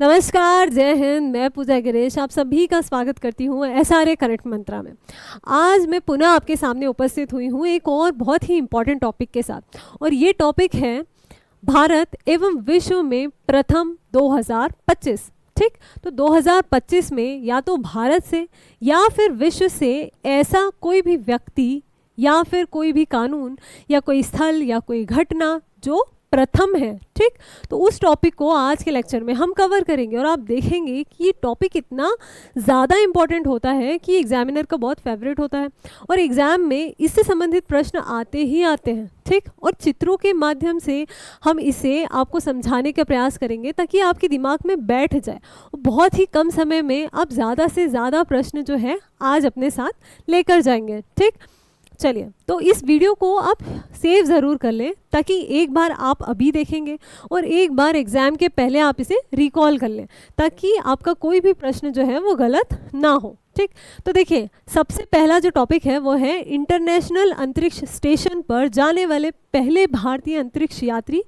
नमस्कार, जय हिंद। मैं पूजा गिरीश आप सभी का स्वागत करती हूँ SRA करंट मंत्रा में। आज मैं पुनः आपके सामने उपस्थित हुई हूँ एक और बहुत ही इम्पॉर्टेंट टॉपिक के साथ, और ये टॉपिक है भारत एवं विश्व में प्रथम 2025। ठीक, तो 2025 में या तो भारत से या फिर विश्व से ऐसा कोई भी व्यक्ति या फिर कोई भी कानून या कोई स्थल या कोई घटना जो प्रथम है, ठीक, तो उस टॉपिक को आज के लेक्चर में हम कवर करेंगे। और आप देखेंगे कि ये टॉपिक इतना ज़्यादा इम्पॉर्टेंट होता है कि एग्जामिनर का बहुत फेवरेट होता है, और एग्ज़ाम में इससे संबंधित प्रश्न आते ही आते हैं। ठीक, और चित्रों के माध्यम से हम इसे आपको समझाने का प्रयास करेंगे ताकि आपके दिमाग में बैठ जाए, और बहुत ही कम समय में आप ज़्यादा से ज़्यादा प्रश्न जो है आज अपने साथ लेकर जाएंगे। ठीक, चलिए, तो इस वीडियो को आप सेव ज़रूर कर लें ताकि एक बार आप अभी देखेंगे और एक बार एग्ज़ाम के पहले आप इसे रिकॉल कर लें ताकि आपका कोई भी प्रश्न जो है वो गलत ना हो। ठीक, तो देखिए, सबसे पहला जो टॉपिक है वो है इंटरनेशनल अंतरिक्ष स्टेशन पर जाने वाले पहले भारतीय अंतरिक्ष यात्री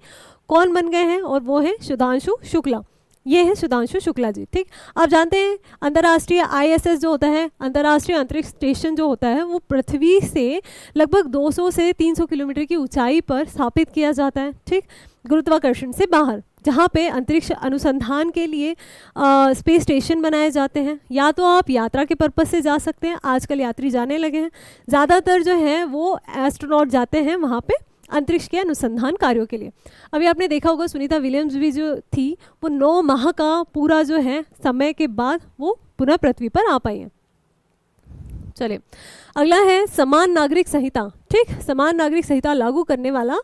कौन बन गए हैं, और वो है सुधांशु शुक्ला। ये है सुधांशु शुक्ला जी। ठीक, आप जानते हैं अंतर्राष्ट्रीय ISS जो होता है, अंतर्राष्ट्रीय अंतरिक्ष स्टेशन जो होता है, वो पृथ्वी से लगभग 200 से 300 किलोमीटर की ऊंचाई पर स्थापित किया जाता है। ठीक, गुरुत्वाकर्षण से बाहर, जहाँ पे अंतरिक्ष अनुसंधान के लिए स्पेस स्टेशन बनाए जाते हैं। या तो आप यात्रा के पर्पस से जा सकते हैं, आजकल यात्री जाने लगे हैं, ज़्यादातर जो है वो एस्ट्रोनॉट जाते हैं वहाँ पे अंतरिक्ष के अनुसंधान कार्यों के लिए। अभी आपने देखा होगा सुनीता विलियम्स भी जो थी वो 9 माह का पूरा जो है समय के बाद वो पुनः पृथ्वी पर आ पाई हैं। चलिए, अगला है समान नागरिक संहिता। ठीक, समान नागरिक संहिता लागू करने वाला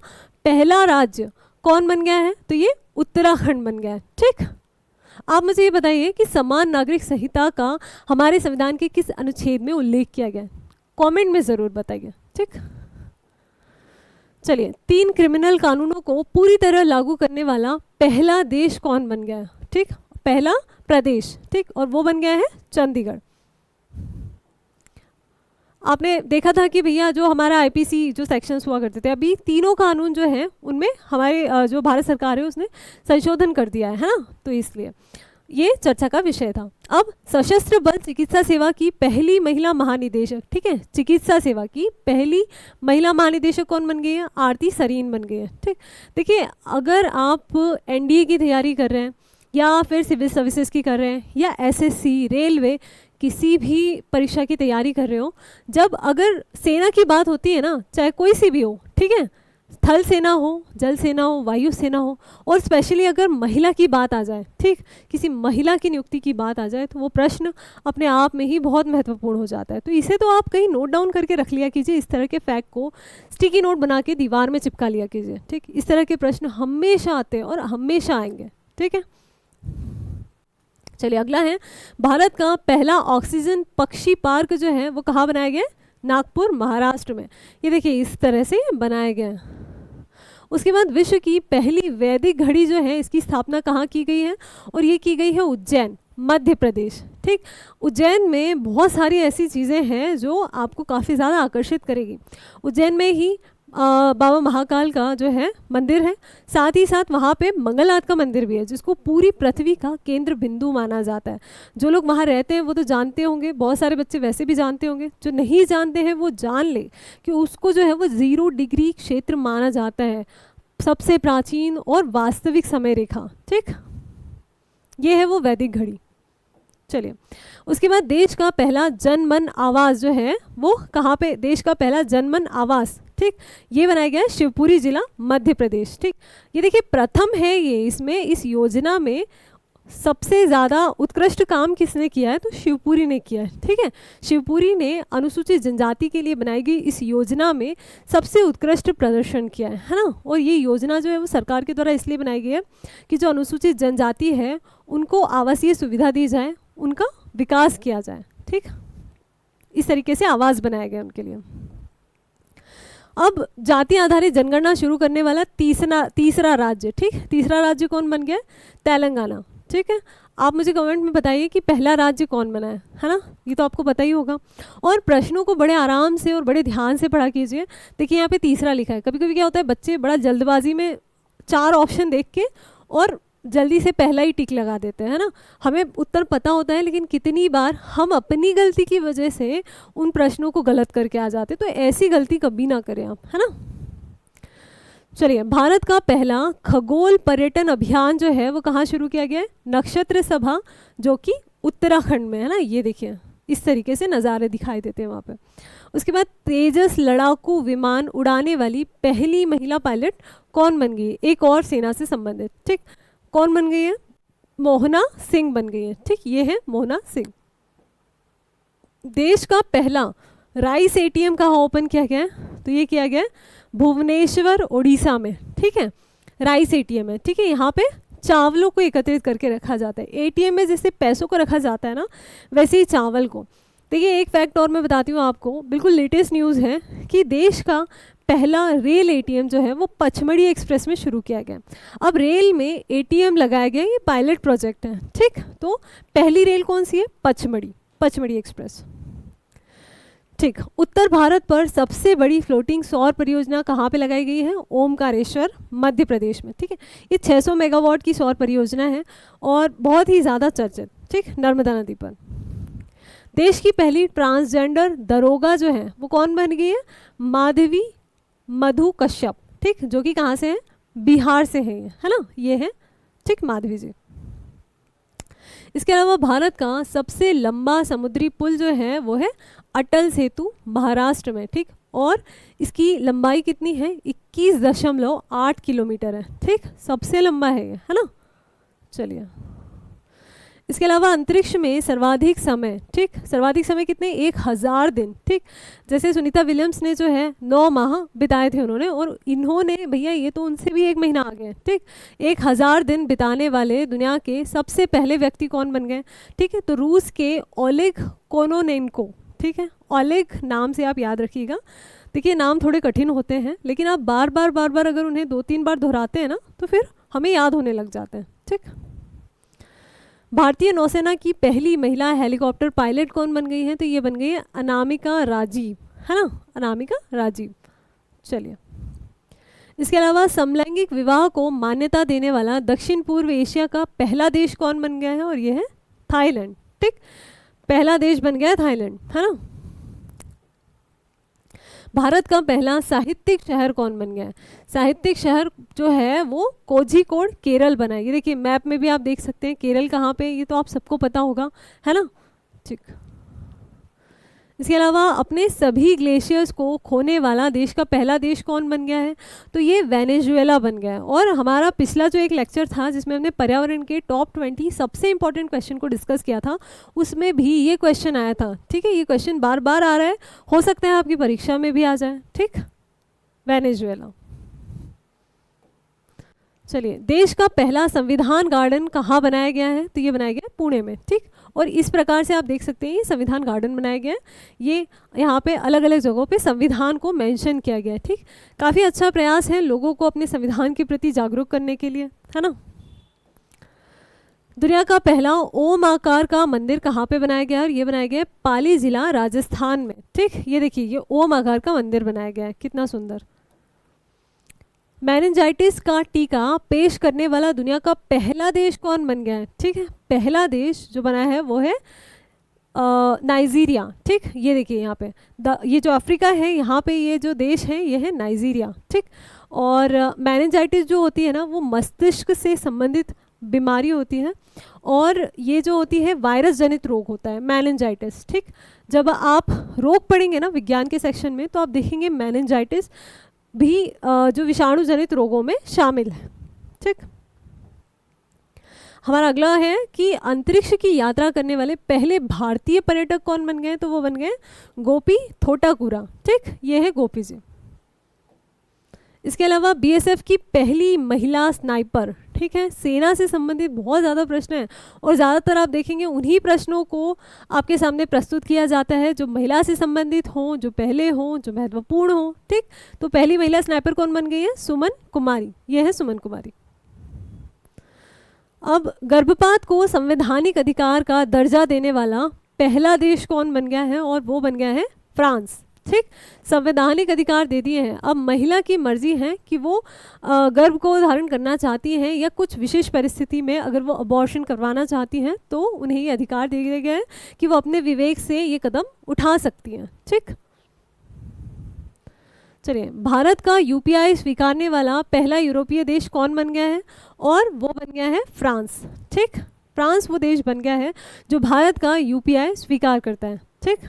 पहला राज्य कौन बन गया है, तो ये उत्तराखंड बन गया है। ठीक, आप मुझे ये बताइए कि समान नागरिक संहिता का हमारे संविधान के किस अनुच्छेद में उल्लेख किया गया है, कमेंट में ज़रूर बताइए। ठीक, चलिए, 3 क्रिमिनल कानूनों को पूरी तरह लागू करने वाला पहला देश कौन बन गया है? ठीक, पहला प्रदेश, ठीक, और वो बन गया है चंडीगढ़। आपने देखा था कि भैया जो हमारा IPC जो सेक्शंस हुआ करते थे, अभी तीनों कानून जो हैं उनमें हमारे जो भारत सरकार है उसने संशोधन कर दिया है ना, तो इसलिए ये चर्चा का विषय था। अब सशस्त्र बल चिकित्सा सेवा की पहली महिला महानिदेशक, ठीक है, चिकित्सा सेवा की पहली महिला महानिदेशक कौन बन गई है? आरती सरीन बन गई है। ठीक, देखिए, अगर आप NDA की तैयारी कर रहे हैं या फिर सिविल सर्विसेज की कर रहे हैं या SSC, रेलवे, किसी भी परीक्षा की तैयारी कर रहे हो, जब अगर सेना की बात होती है ना, चाहे कोई सी भी हो, ठीक है, थल सेना हो, जल सेना हो, वायु सेना हो, और स्पेशली अगर महिला की बात आ जाए, ठीक, किसी महिला की नियुक्ति की बात आ जाए, तो वो प्रश्न अपने आप में ही बहुत महत्वपूर्ण हो जाता है। तो इसे तो आप कहीं नोट डाउन करके रख लिया कीजिए, इस तरह के फैक्ट को स्टिकी नोट बना के दीवार में चिपका लिया कीजिए। ठीक, इस तरह के प्रश्न हमेशा आते हैं और हमेशा आएंगे। ठीक है, चलिए, अगला है भारत का पहला ऑक्सीजन पक्षी पार्क जो है वो कहाँ बनाया गया है? नागपुर, महाराष्ट्र में। ये देखिए, इस तरह से बनाया गया है। उसके बाद विश्व की पहली वैदिक घड़ी जो है इसकी स्थापना कहाँ की गई है, और ये की गई है उज्जैन, मध्य प्रदेश। ठीक, उज्जैन में बहुत सारी ऐसी चीज़ें हैं जो आपको काफ़ी ज़्यादा आकर्षित करेगी। उज्जैन में ही बाबा महाकाल का जो है मंदिर है, साथ ही साथ वहाँ पे मंगलनाथ का मंदिर भी है जिसको पूरी पृथ्वी का केंद्र बिंदु माना जाता है। जो लोग वहाँ रहते हैं वो तो जानते होंगे, बहुत सारे बच्चे वैसे भी जानते होंगे, जो नहीं जानते हैं वो जान ले कि उसको जो है वो 0 डिग्री क्षेत्र माना जाता है, सबसे प्राचीन और वास्तविक समय रेखा। ठीक, ये है वो वैदिक घड़ी। चलिए, उसके बाद देश का पहला जनमन आवास जो है वो कहाँ पे? देश का पहला जनमन आवास, ठीक, ये बनाया गया है शिवपुरी जिला, मध्य प्रदेश। ठीक, ये देखिए, प्रथम है ये, इसमें इस योजना में सबसे ज़्यादा उत्कृष्ट काम किसने किया है? तो शिवपुरी ने किया है। ठीक है, शिवपुरी ने अनुसूचित जनजाति के लिए बनाई गई इस योजना में सबसे उत्कृष्ट प्रदर्शन किया है ना। और ये योजना जो है वो सरकार के द्वारा इसलिए बनाई गई है कि जो अनुसूचित जनजाति है उनको आवासीय सुविधा दी जाए, उनका विकास किया जाए। ठीक, इस तरीके से आवास बनाया गया उनके लिए। अब जाति आधारित जनगणना शुरू करने वाला तीसरा राज्य, ठीक, तीसरा राज्य कौन बन गया? तेलंगाना। ठीक है, आप मुझे कमेंट में बताइए कि पहला राज्य कौन बना है ना, ये तो आपको पता ही होगा। और प्रश्नों को बड़े आराम से और बड़े ध्यान से पढ़ा कीजिए। देखिए, यहाँ पे तीसरा लिखा है। कभी कभी क्या होता है, बच्चे बड़ा जल्दबाजी में 4 ऑप्शन देख के और जल्दी से पहला ही टिक लगा देते हैं, है ना। हमें उत्तर पता होता है लेकिन कितनी बार हम अपनी गलती की वजह से उन प्रश्नों को गलत करके आ जाते, तो ऐसी गलती कभी ना करें आप, है ना। चलिए, भारत का पहला खगोल पर्यटन अभियान जो है वो कहाँ शुरू किया गया है? नक्षत्र सभा, जो कि उत्तराखंड में है ना। ये देखिए इस तरीके से नज़ारे दिखाई देते हैं वहाँ पे। उसके बाद तेजस लड़ाकू विमान उड़ाने वाली पहली महिला पायलट कौन बन गई? एक और सेना से संबंधित, ठीक, कौन बन गई है? मोहना सिंह बन गई है, ठीक, ये है मोहना सिंह। देश का पहला राइस एटीएम कहाँ ओपन किया गया है? तो ये किया गया है भुवनेश्वर उड़ीसा में, ठीक है। राइस एटीएम है, ठीक है। यहाँ पे चावलों को एकत्रित करके रखा जाता है। एटीएम में जैसे पैसों को रखा जाता है ना, वैसे ही चावल को। देखिए एक फैक्ट और मैं बताती हूँ आपको, बिल्कुल लेटेस्ट न्यूज़ है कि देश का पहला रेल एटीएम जो है वो पचमढ़ी एक्सप्रेस में शुरू किया गया। अब रेल में एटीएम लगाया गया, ये पायलट प्रोजेक्ट है, ठीक। तो पहली रेल कौन सी है? पचमढ़ी एक्सप्रेस, ठीक। उत्तर भारत पर सबसे बड़ी फ्लोटिंग सौर परियोजना कहाँ पे लगाई गई है? ओमकारेश्वर, मध्य प्रदेश में, ठीक है। ये 600 मेगावाट की सौर परियोजना है और बहुत ही ज़्यादा चर्चित, ठीक, नर्मदा नदी पर। देश की पहली ट्रांसजेंडर दरोगा जो है वो कौन बन गई है? माधवी मधु कश्यप, ठीक, जो कि कहाँ से है? बिहार से है ना, ये है, ठीक, माधवी जी। इसके अलावा भारत का सबसे लंबा समुद्री पुल जो है वो है अटल सेतु, महाराष्ट्र में, ठीक। और इसकी लंबाई कितनी है? 21.8 किलोमीटर है, ठीक, सबसे लंबा है ये, है ना। चलिए, इसके अलावा अंतरिक्ष में सर्वाधिक समय, ठीक, सर्वाधिक समय कितने? 1000 दिन, ठीक। जैसे सुनीता विलियम्स ने जो है 9 माह बिताए थे उन्होंने, और इन्होंने भैया ये तो उनसे भी 1 महीना आ गए, ठीक। 1000 दिन बिताने वाले दुनिया के सबसे पहले व्यक्ति कौन बन गए? ठीक है, तो रूस के ओलेग कोनोनेंको, ठीक है। ओलेग नाम से आप याद रखिएगा। देखिए नाम थोड़े कठिन होते हैं, लेकिन आप बार बार अगर उन्हें 2-3 बार दोहराते हैं ना, तो फिर हमें याद होने लग जाते हैं, ठीक। भारतीय नौसेना की पहली महिला हेलीकॉप्टर पायलट कौन बन गई है? तो ये बन गई है अनामिका राजीव, है ना, अनामिका राजीव। चलिए, इसके अलावा समलैंगिक विवाह को मान्यता देने वाला दक्षिण पूर्व एशिया का पहला देश कौन बन गया है? और ये है थाईलैंड, ठीक, पहला देश बन गया है थाईलैंड, है ना। भारत का पहला साहित्यिक शहर कौन बन गया है? साहित्यिक शहर जो है वो कोझिकोड, केरल बना है। ये देखिए मैप में भी आप देख सकते हैं केरल कहाँ पे, ये तो आप सबको पता होगा, है ना, ठीक। इसके अलावा अपने सभी ग्लेशियर्स को खोने वाला देश का पहला देश कौन बन गया है? तो ये वेनेजुएला बन गया है। और हमारा पिछला जो एक लेक्चर था जिसमें हमने पर्यावरण के टॉप 20 सबसे इंपॉर्टेंट क्वेश्चन को डिस्कस किया था, उसमें भी ये क्वेश्चन आया था, ठीक है। ये क्वेश्चन बार बार आ रहा है, हो सकता है आपकी परीक्षा में भी आ जाए, ठीक, वेनेजुएला। चलिए, देश का पहला संविधान गार्डन कहाँ बनाया गया है? तो ये बनाया गया है पुणे में, ठीक। और इस प्रकार से आप देख सकते हैं ये संविधान गार्डन बनाया गया है। ये यहाँ पे अलग अलग जगहों पे संविधान को मेंशन किया गया है, ठीक। काफ़ी अच्छा प्रयास है लोगों को अपने संविधान के प्रति जागरूक करने के लिए, है ना। दुनिया का पहला ओम आकार का मंदिर कहाँ पे बनाया गया है? और ये बनाया गया है पाली जिला, राजस्थान में, ठीक। ये देखिए ये ओम आकार का मंदिर बनाया गया है, कितना सुंदर। मेनिंजाइटिस का टीका पेश करने वाला दुनिया का पहला देश कौन बन गया है? ठीक है, पहला देश जो बना है वो है नाइजीरिया, ठीक। ये देखिए यहाँ पे ये जो अफ्रीका है, यहाँ पे ये जो देश है ये है नाइजीरिया, ठीक। और मेनिंजाइटिस जो होती है ना वो मस्तिष्क से संबंधित बीमारी होती है, और ये जो होती है वायरस जनित रोग होता है मेनिंजाइटिस, ठीक। जब आप रोग पढ़ेंगे ना विज्ञान के सेक्शन में तो आप देखेंगे मेनिंजाइटिस भी जो विषाणु जनित रोगों में शामिल है, ठीक। हमारा अगला है कि अंतरिक्ष की यात्रा करने वाले पहले भारतीय पर्यटक कौन बन गए? तो वो बन गए गोपी थोटाकुरा, ठीक। ये है गोपी जी। इसके अलावा बीएसएफ की पहली महिला स्नाइपर, ठीक है। सेना से संबंधित बहुत ज़्यादा प्रश्न हैं और ज़्यादातर आप देखेंगे उन्हीं प्रश्नों को आपके सामने प्रस्तुत किया जाता है जो महिला से संबंधित हों, जो पहले हों, जो महत्वपूर्ण हों, ठीक। तो पहली महिला स्नाइपर कौन बन गई है? सुमन कुमारी, ये है सुमन कुमारी। अब गर्भपात को संवैधानिक अधिकार का दर्जा देने वाला पहला देश कौन बन गया है? और वो बन गया है फ्रांस, ठीक, संवैधानिक अधिकार दे दिए हैं। अब महिला की मर्जी है कि वो गर्भ को धारण करना चाहती हैं या कुछ विशेष परिस्थिति में अगर वो अबॉर्शन करवाना चाहती हैं तो उन्हें ये अधिकार दे दिए गए हैं कि वो अपने विवेक से ये कदम उठा सकती हैं। ठीक, चलिए, भारत का यूपीआई स्वीकारने वाला पहला यूरोपीय देश कौन बन गया है? और वो बन गया है फ्रांस। ठीक, फ्रांस वो देश बन गया है जो भारत का यूपीआई स्वीकार करता है। ठीक,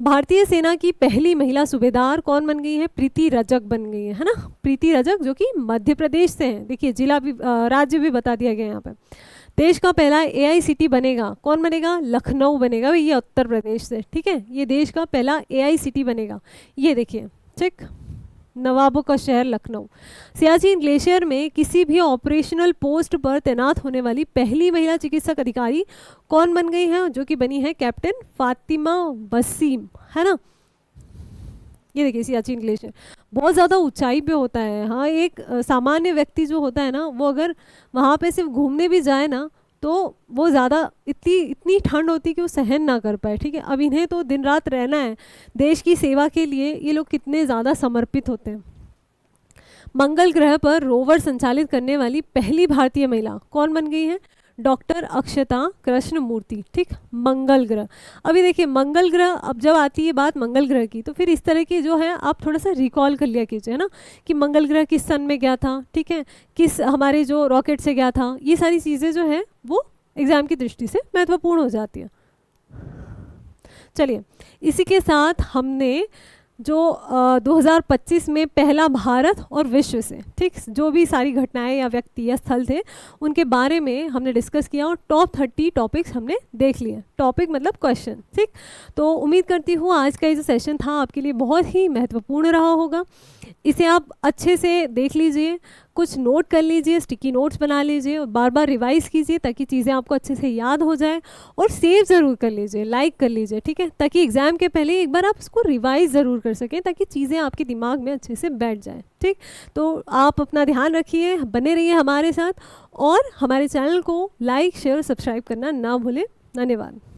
भारतीय सेना की पहली महिला सूबेदार कौन बन गई है? प्रीति रजक बन गई है ना, प्रीति रजक, जो कि मध्य प्रदेश से हैं। देखिए जिला भी राज्य भी बता दिया गया यहाँ पे। देश का पहला AICT बनेगा, कौन बनेगा? लखनऊ बनेगा, ये उत्तर प्रदेश से। ठीक है, ये देश का पहला AICT बनेगा, ये देखिए। ठीक, नवाबों का शहर लखनऊ। सियाचिन ग्लेशियर में किसी भी ऑपरेशनल पोस्ट पर तैनात होने वाली पहली महिला चिकित्सक अधिकारी कौन बन गई है? जो कि बनी है कैप्टन फातिमा वसीम, है ना। ये देखिए सियाचिन ग्लेशियर बहुत ज़्यादा ऊंचाई पे होता है। हाँ, एक सामान्य व्यक्ति जो होता है ना, वो अगर वहाँ पे सिर्फ घूमने भी जाए ना तो वो ज़्यादा इतनी ठंड होती कि वो सहन ना कर पाए। ठीक है, अब इन्हें तो दिन रात रहना है देश की सेवा के लिए, ये लोग कितने ज़्यादा समर्पित होते हैं। मंगल ग्रह पर रोवर संचालित करने वाली पहली भारतीय महिला कौन बन गई है? डॉक्टर अक्षता कृष्णमूर्ति। ठीक, मंगल ग्रह। अभी देखिए मंगल ग्रह, अब जब आती है बात मंगल ग्रह की तो फिर इस तरह की जो है आप थोड़ा सा रिकॉल कर लिया कीजिए, है ना, कि मंगल ग्रह किस सन में गया था। ठीक है, किस हमारे जो रॉकेट से गया था, ये सारी चीज़ें जो है वो एग्जाम की दृष्टि से महत्वपूर्ण हो जाती है। चलिए, इसी के साथ हमने जो 2025 में पहला भारत और विश्व से, ठीक, जो भी सारी घटनाएं या व्यक्ति या स्थल थे उनके बारे में हमने डिस्कस किया और टॉप 30 टॉपिक्स हमने देख लिए। टॉपिक मतलब क्वेश्चन। ठीक, तो उम्मीद करती हूँ आज का ये जो सेशन था आपके लिए बहुत ही महत्वपूर्ण रहा होगा। इसे आप अच्छे से देख लीजिए, कुछ नोट कर लीजिए, स्टिकी नोट्स बना लीजिए और बार बार रिवाइज कीजिए ताकि चीज़ें आपको अच्छे से याद हो जाए, और सेव ज़रूर कर लीजिए, लाइक कर लीजिए। ठीक है, ताकि एग्ज़ाम के पहले एक बार आप इसको रिवाइज ज़रूर कर सकें ताकि चीज़ें आपके दिमाग में अच्छे से बैठ जाएं। ठीक, तो आप अपना ध्यान रखिए, बने रहिए हमारे साथ और हमारे चैनल को लाइक शेयर सब्सक्राइब करना ना भूलें। धन्यवाद।